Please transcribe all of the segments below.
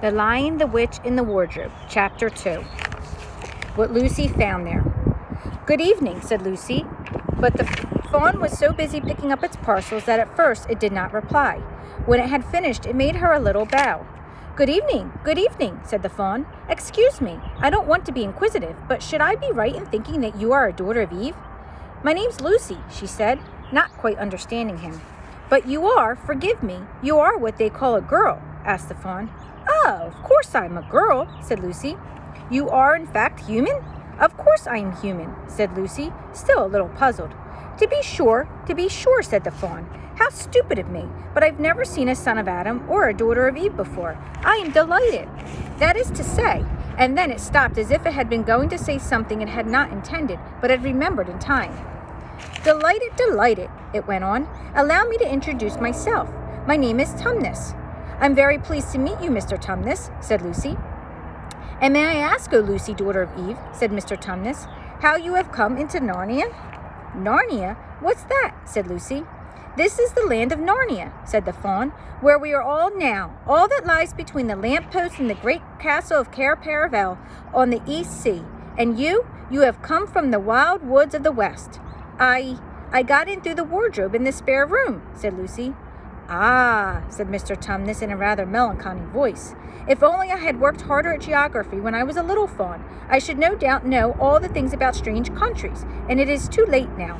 The Lion, the Witch, and the Wardrobe, Chapter 2. What Lucy found there. "Good evening," said Lucy, but the fawn was so busy picking up its parcels that at first it did not reply. When it had finished, it made her a little bow. Good evening," said the fawn. "Excuse me, I don't want to be inquisitive, but should I be right in thinking that you are a daughter of Eve?" "My name's Lucy," she said, not quite understanding him. "But you are, forgive me, you are what they call a girl?" asked the fawn. "Oh, of course I'm a girl," said Lucy. "You are, in fact, human?" "Of course I am human," said Lucy, still a little puzzled. To be sure, said the fawn. "How stupid of me, but I've never seen a son of Adam or a daughter of Eve before. I am delighted. That is to say," and then it stopped as if it had been going to say something it had not intended, but had remembered in time. Delighted, it went on. "Allow me to introduce myself. My name is Tumnus." "I'm very pleased to meet you, Mr. Tumnus," said Lucy. "And may I ask, O Lucy, daughter of Eve," said Mr. Tumnus, "how you have come into Narnia?" "Narnia? What's that?" said Lucy. "This is the land of Narnia," said the fawn, "where we are all now, all that lies between the lamppost and the great castle of Cair Paravel on the East Sea. And you have come from the wild woods of the West." I got in through the wardrobe in the spare room," said Lucy. "Ah," said Mr. Tumnus in a rather melancholy voice. "If only I had worked harder at geography when I was a little fawn, I should no doubt know all the things about strange countries, and it is too late now."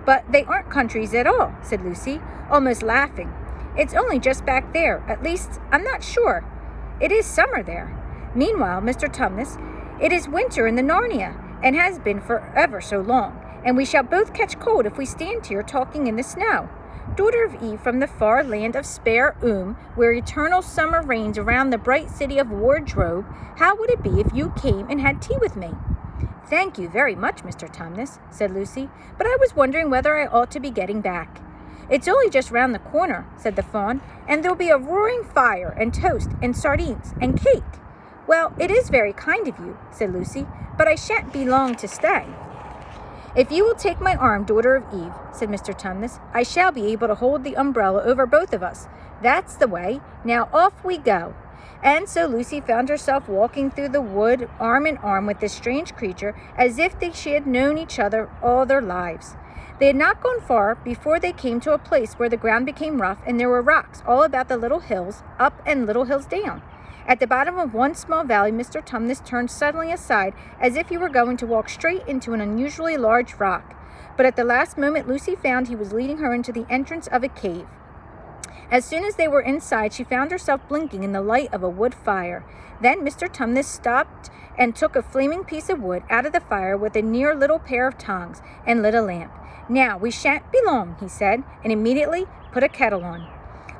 "But they aren't countries at all," said Lucy, almost laughing. "It's only just back there. At least, I'm not sure. It is summer there. Meanwhile, Mr. Tumnus, it is winter in the Narnia, and has been for ever so long, and we shall both catch cold if we stand here talking in the snow. Daughter of Eve from the far land of Spare where eternal summer reigns around the bright city of Wardrobe, how would it be if you came and had tea with me?" "Thank you very much, Mr. Tumnus," said Lucy, "but I was wondering whether I ought to be getting back." "It's only just round the corner," said the fawn, "and there'll be a roaring fire and toast and sardines and cake." "Well, it is very kind of you," said Lucy, "but I shan't be long to stay." "If you will take my arm, daughter of Eve," said Mr. Tumnus, "I shall be able to hold the umbrella over both of us. That's the way. Now off we go." And so Lucy found herself walking through the wood arm in arm with this strange creature as if she had known each other all their lives. They had not gone far before they came to a place where the ground became rough and there were rocks all about the little hills up and little hills down. At the bottom of one small valley, Mr. Tumnus turned suddenly aside as if he were going to walk straight into an unusually large rock. But at the last moment, Lucy found he was leading her into the entrance of a cave. As soon as they were inside, she found herself blinking in the light of a wood fire. Then Mr. Tumnus stopped and took a flaming piece of wood out of the fire with a near little pair of tongs and lit a lamp. "Now, we shan't be long," he said, and immediately put a kettle on.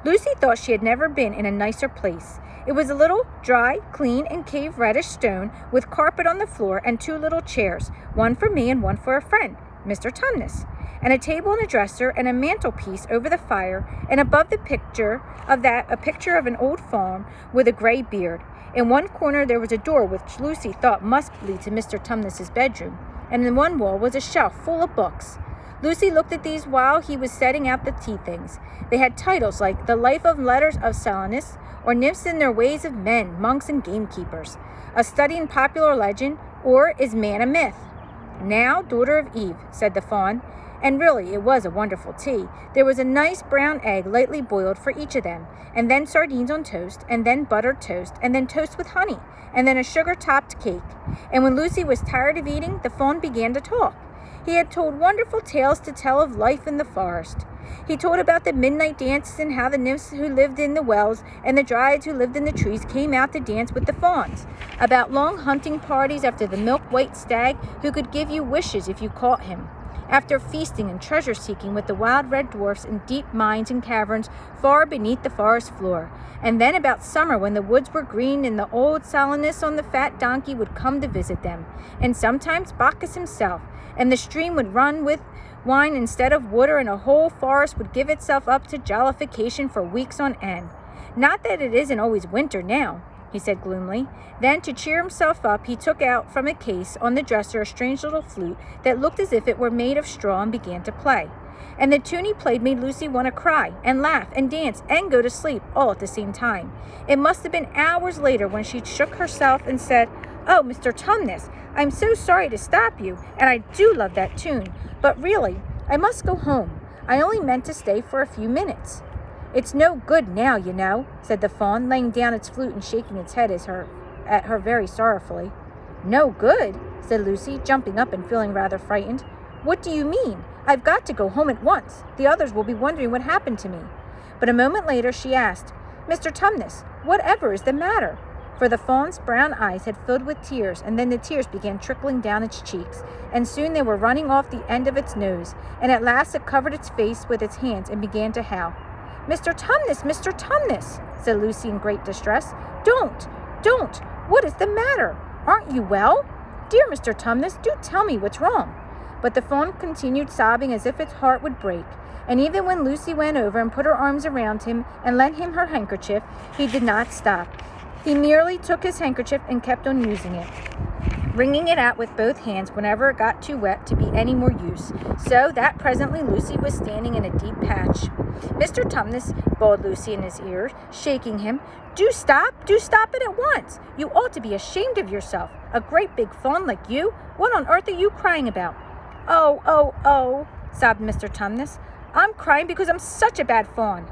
Lucy thought she had never been in a nicer place. It was a little dry, clean, and cave reddish stone with carpet on the floor and two little chairs, one for me and one for a friend, Mr. Tumnus, and a table and a dresser and a mantelpiece over the fire, and above the picture of that a picture of an old fawn with a gray beard. In one corner there was a door which Lucy thought must lead to Mr. Tumnus's bedroom, and in one wall was a shelf full of books. Lucy looked at these while he was setting out the tea things. They had titles like The Life and Letters of Silenus, or Nymphs and Their Ways of Men, Monks and Gamekeepers, A Study in Popular Legend, or Is Man a Myth? "Now, daughter of Eve," said the fawn, and really it was a wonderful tea. There was a nice brown egg lightly boiled for each of them, and then sardines on toast, and then buttered toast, and then toast with honey, and then a sugar-topped cake. And when Lucy was tired of eating, the fawn began to talk. He had told wonderful tales to tell of life in the forest. He told about the midnight dances and how the nymphs who lived in the wells and the dryads who lived in the trees came out to dance with the fawns. About long hunting parties after the milk-white stag who could give you wishes if you caught him. After feasting and treasure-seeking with the wild red dwarfs in deep mines and caverns far beneath the forest floor. And then about summer when the woods were green and the old Silenus on the fat donkey would come to visit them. And sometimes Bacchus himself, and the stream would run with wine instead of water, and a whole forest would give itself up to jollification for weeks on end. "Not that it isn't always winter now," he said gloomily. Then, to cheer himself up, he took out from a case on the dresser a strange little flute that looked as if it were made of straw and began to play. and the tune he played made Lucy want to cry and laugh and dance and go to sleep all at the same time. It must have been hours later when she shook herself and said, "Oh, Mr. Tumnus, I'm so sorry to stop you, and I do love that tune, but really, I must go home. I only meant to stay for a few minutes." "It's no good now, you know," said the fawn, laying down its flute and shaking its head at her very sorrowfully. "No good?" said Lucy, jumping up and feeling rather frightened. "What do you mean? I've got to go home at once. The others will be wondering what happened to me." But a moment later she asked, "Mr. Tumnus, whatever is the matter?" For the fawn's brown eyes had filled with tears, and then the tears began trickling down its cheeks, and soon they were running off the end of its nose, and at last it covered its face with its hands and began to howl. "Mr. Tumnus, Mr. Tumnus," said Lucy in great distress. Don't! What is the matter? Aren't you well? Dear Mr. Tumnus, do tell me what's wrong." But the fawn continued sobbing as if its heart would break, and even when Lucy went over and put her arms around him and lent him her handkerchief, he did not stop. He merely took his handkerchief and kept on using it, wringing it out with both hands whenever it got too wet to be any more use, so that presently Lucy was standing in a deep patch. "Mr. Tumnus," bawled Lucy in his ear, shaking him, do stop it at once. You ought to be ashamed of yourself. A great big fawn like you. What on earth are you crying about?" Oh, sobbed Mr. Tumnus. "I'm crying because I'm such a bad fawn."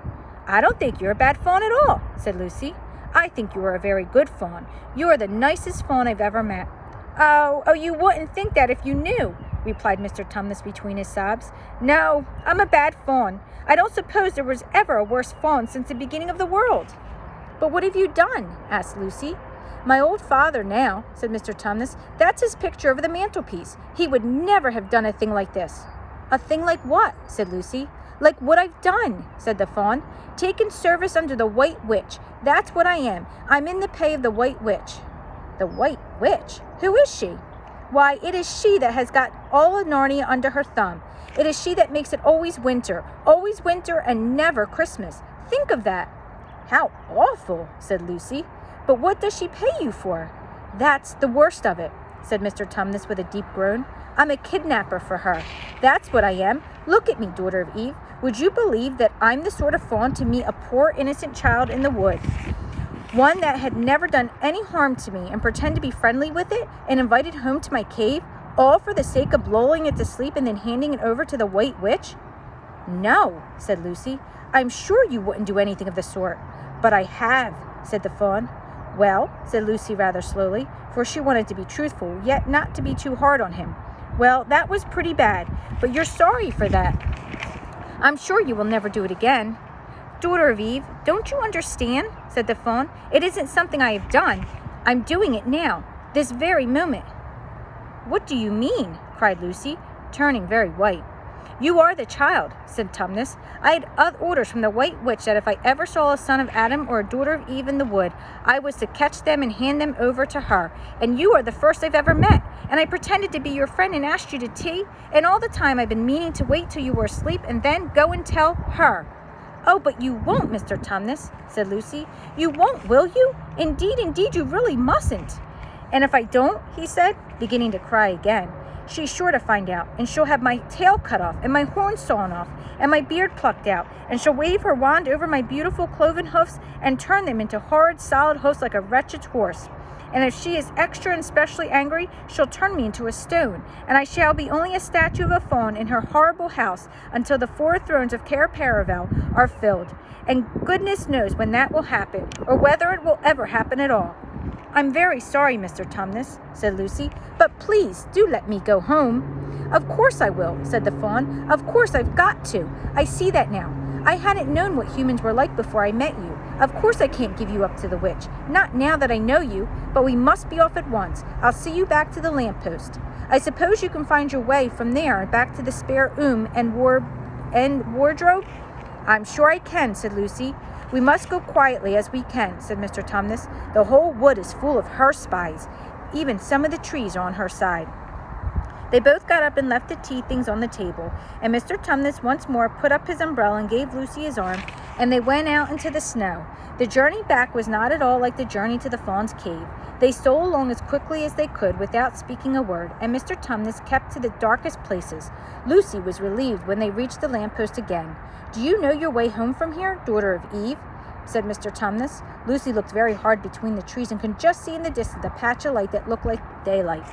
"I don't think you're a bad fawn at all," said Lucy. "I think you are a very good fawn. You are the nicest fawn I've ever met." Oh, you wouldn't think that if you knew," replied Mr. Tumnus between his sobs. "No, I'm a bad fawn. I don't suppose there was ever a worse fawn since the beginning of the world." "But what have you done?" asked Lucy. "My old father now," said Mr. Tumnus. "That's his picture over the mantelpiece. He would never have done a thing like this." "A thing like what?" said Lucy. "Like what I've done," said the fawn. "Taken service under the White Witch. That's what I am. I'm in the pay of the White Witch." "The White Witch? Who is she?" "Why, it is she that has got all of Narnia under her thumb. It is she that makes it always winter and never Christmas. Think of that." "How awful," said Lucy. "But what does she pay you for?" "That's the worst of it," said Mr. Tumnus with a deep groan. "I'm a kidnapper for her. That's what I am. Look at me, daughter of Eve. Would you believe that I'm the sort of fawn to meet a poor innocent child in the wood, one that had never done any harm to me, and pretend to be friendly with it and invite it home to my cave, all for the sake of lulling it to sleep and then handing it over to the White Witch?" "No," said Lucy. "I'm sure you wouldn't do anything of the sort." "But I have," said the fawn. "Well," said Lucy rather slowly, for she wanted to be truthful, yet not to be too hard on him. "Well, that was pretty bad, but you're sorry for that. I'm sure you will never do it again." "Daughter of Eve, don't you understand?" said the fawn. "It isn't something I have done. I'm doing it now, this very moment." "What do you mean?" cried Lucy, turning very white. "You are the child," said Tumnus. "I had orders from the White Witch that if I ever saw a son of Adam or a daughter of Eve in the wood, I was to catch them and hand them over to her. And you are the first I've ever met. And I pretended to be your friend and asked you to tea. And all the time I've been meaning to wait till you were asleep and then go and tell her." "Oh, but you won't, Mr. Tumnus," said Lucy. "You won't, will you? Indeed, you really mustn't." "And if I don't," he said, beginning to cry again, "she's sure to find out, and she'll have my tail cut off, and my horns sawn off, and my beard plucked out, and she'll wave her wand over my beautiful cloven hoofs and turn them into horrid solid hoofs like a wretched horse. And if she is extra and specially angry, she'll turn me into a stone, and I shall be only a statue of a fawn in her horrible house until the 4 thrones of Cair Paravel are filled. And goodness knows when that will happen, or whether it will ever happen at all." "I'm very sorry, Mr. Tumnus," said Lucy, "but please do let me go home." "Of course I will," said the fawn. "Of course I've got to. I see that now. I hadn't known what humans were like before I met you. Of course I can't give you up to the witch. Not now that I know you, but we must be off at once. I'll see you back to the lamppost. I suppose you can find your way from there back to the spare and wardrobe?" "I'm sure I can," said Lucy. "We must go quietly as we can," said Mr. Tumnus. "The whole wood is full of her spies. Even some of the trees are on her side." They both got up and left the tea things on the table, and Mr. Tumnus once more put up his umbrella and gave Lucy his arm, and they went out into the snow. The journey back was not at all like the journey to the Fawn's cave. They stole along as quickly as they could without speaking a word, and Mr. Tumnus kept to the darkest places. Lucy was relieved when they reached the lamppost again. "Do you know your way home from here, daughter of Eve?" said Mr. Tumnus. Lucy looked very hard between the trees and could just see in the distance a patch of light that looked like daylight.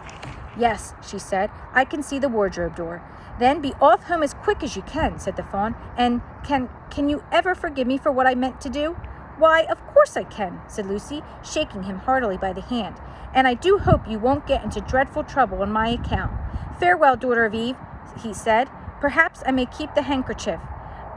"Yes," she said, "I can see the wardrobe door." "Then be off home as quick as you can," said the Fawn. "And can you ever forgive me for what I meant to do?" "Why, of course I can," said Lucy, shaking him heartily by the hand. "And I do hope you won't get into dreadful trouble on my account." "Farewell, daughter of Eve," he said. "Perhaps I may keep the handkerchief."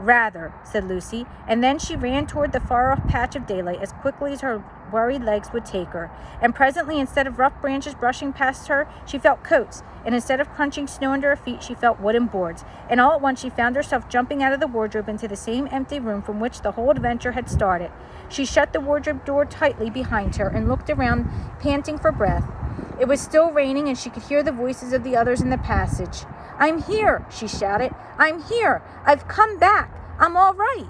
"Rather," said Lucy, and then she ran toward the far-off patch of daylight as quickly as her worried legs would take her. And presently, instead of rough branches brushing past her, she felt coats, and instead of crunching snow under her feet, she felt wooden boards. And all at once she found herself jumping out of the wardrobe into the same empty room from which the whole adventure had started. She shut the wardrobe door tightly behind her and looked around, panting for breath. It was still raining, and she could hear the voices of the others in the passage. "I'm here," she shouted. "I'm here. I've come back. I'm all right."